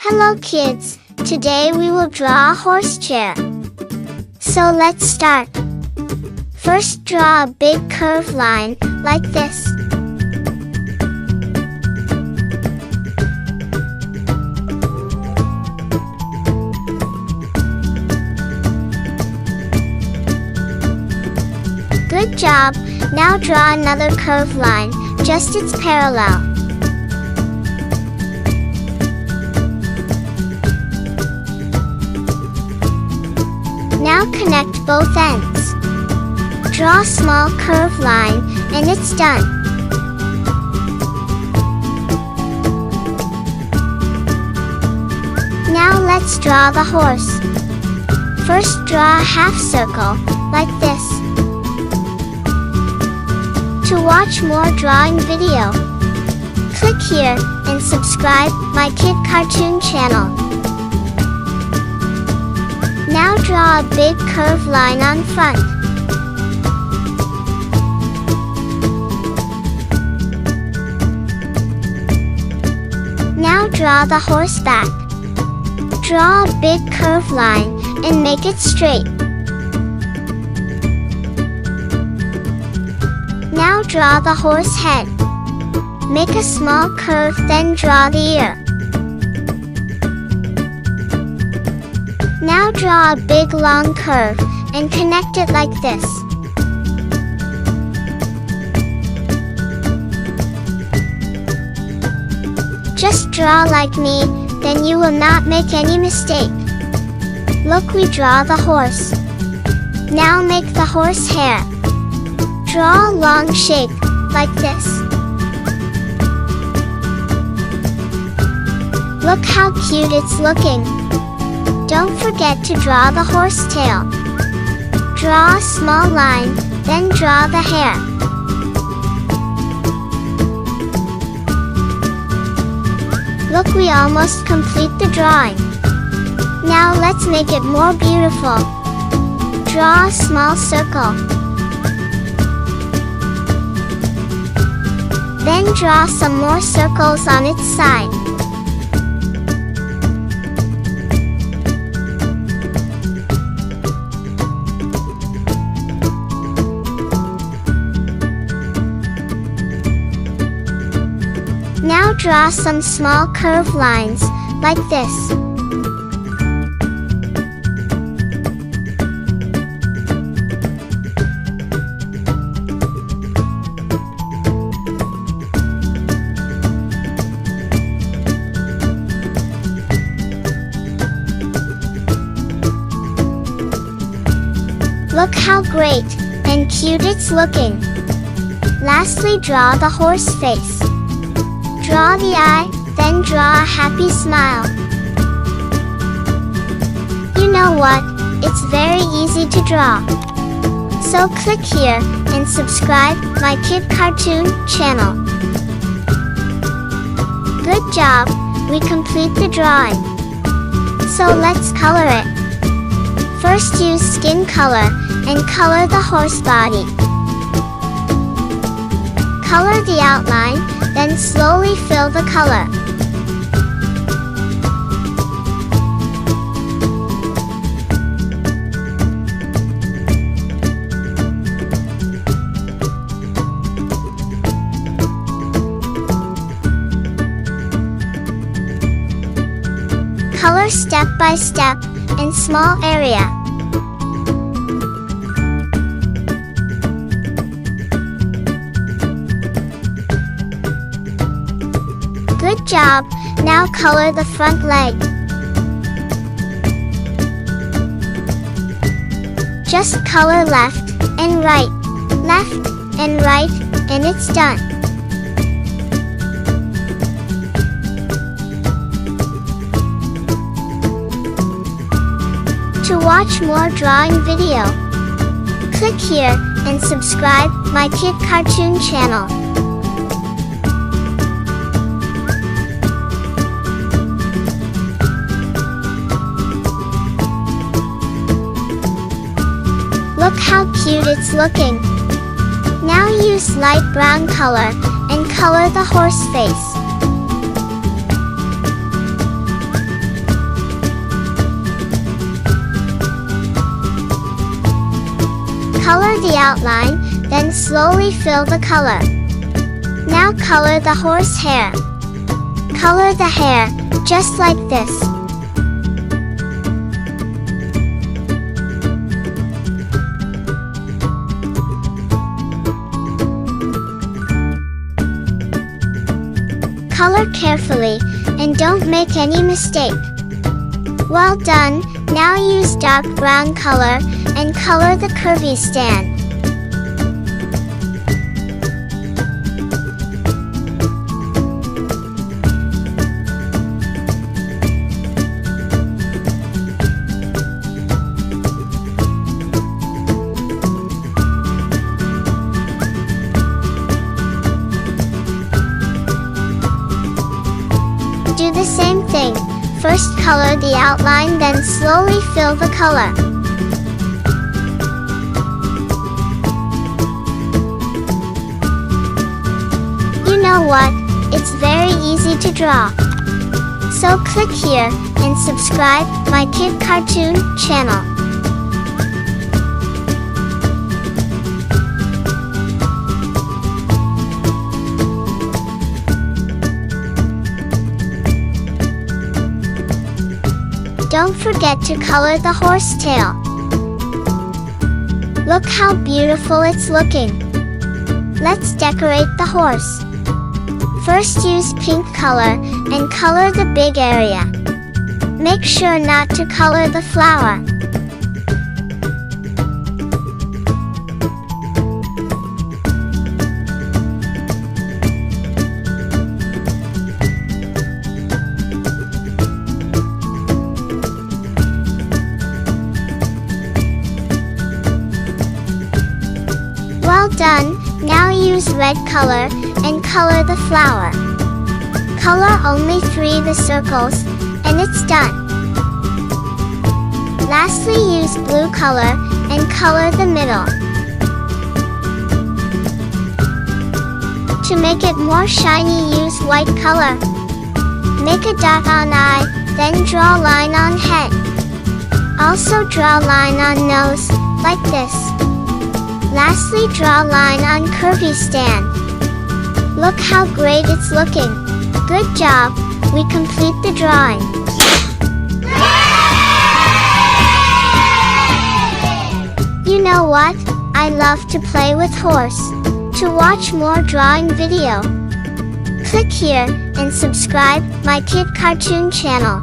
Hello kids, today we will draw a horse chair. So let's start. First draw a big curved line, like this. Good job, now draw another curved line, just its parallel. Now connect both ends. Draw a small curved line, and it's done. Now let's draw the horse. First draw a half circle, like this. To watch more drawing video, click here and subscribe my Kid Cartoon channel. Now draw a big curved line on front. Now draw the horse back. Draw a big curved line and make it straight. Now draw the horse head. Make a small curve, then draw the ear. Now draw a big long curve and connect it like this. Just draw like me, then you will not make any mistake. Look, we draw the horse. Now make the horse hair. Draw a long shape, like this. Look how cute it's looking. Don't forget to draw the horse tail. Draw a small line, then draw the hair. Look, we almost complete the drawing. Now let's make it more beautiful. Draw a small circle. Then draw some more circles on its side. Now draw some small curved lines, like this. Look how great and cute it's looking. Lastly, draw the horse face. Draw the eye, then draw a happy smile. You know what? It's very easy to draw. So click here and subscribe my Kid Cartoon channel. Good job, we complete the drawing. So let's color it. First use skin color and color the horse body. Color the outline, then slowly fill the color. Color step by step, in small area. Good job, now color the front leg. Just color left and right, and it's done. To watch more drawing video, click here and subscribe my Kid Cartoon channel. Look how cute it's looking. Now use light brown color and color the horse face. Color the outline, then slowly fill the color. Now color the horse hair. Color the hair, just like this. Color carefully, and don't make any mistake. Well done, now use dark brown color, and color the curvy stand. Do the same thing. First color the outline, then slowly fill the color. You know what? It's very easy to draw. So click here and subscribe my Kid Cartoon channel. Don't forget to color the horse tail. Look how beautiful it's looking. Let's decorate the horse. First use pink color and color the big area. Make sure not to color the flower. Well done, now use red color and color the flower. Color only 3 the circles, and it's done. Lastly, use blue color and color the middle. To make it more shiny, use white color. Make a dot on eye, then draw line on head. Also draw line on nose, like this. Lastly, draw line on curvy stand. Look how great it's looking. Good job, we complete the drawing. You know what? I love to play with horse. To watch more drawing video, click here and subscribe my Kid Cartoon channel.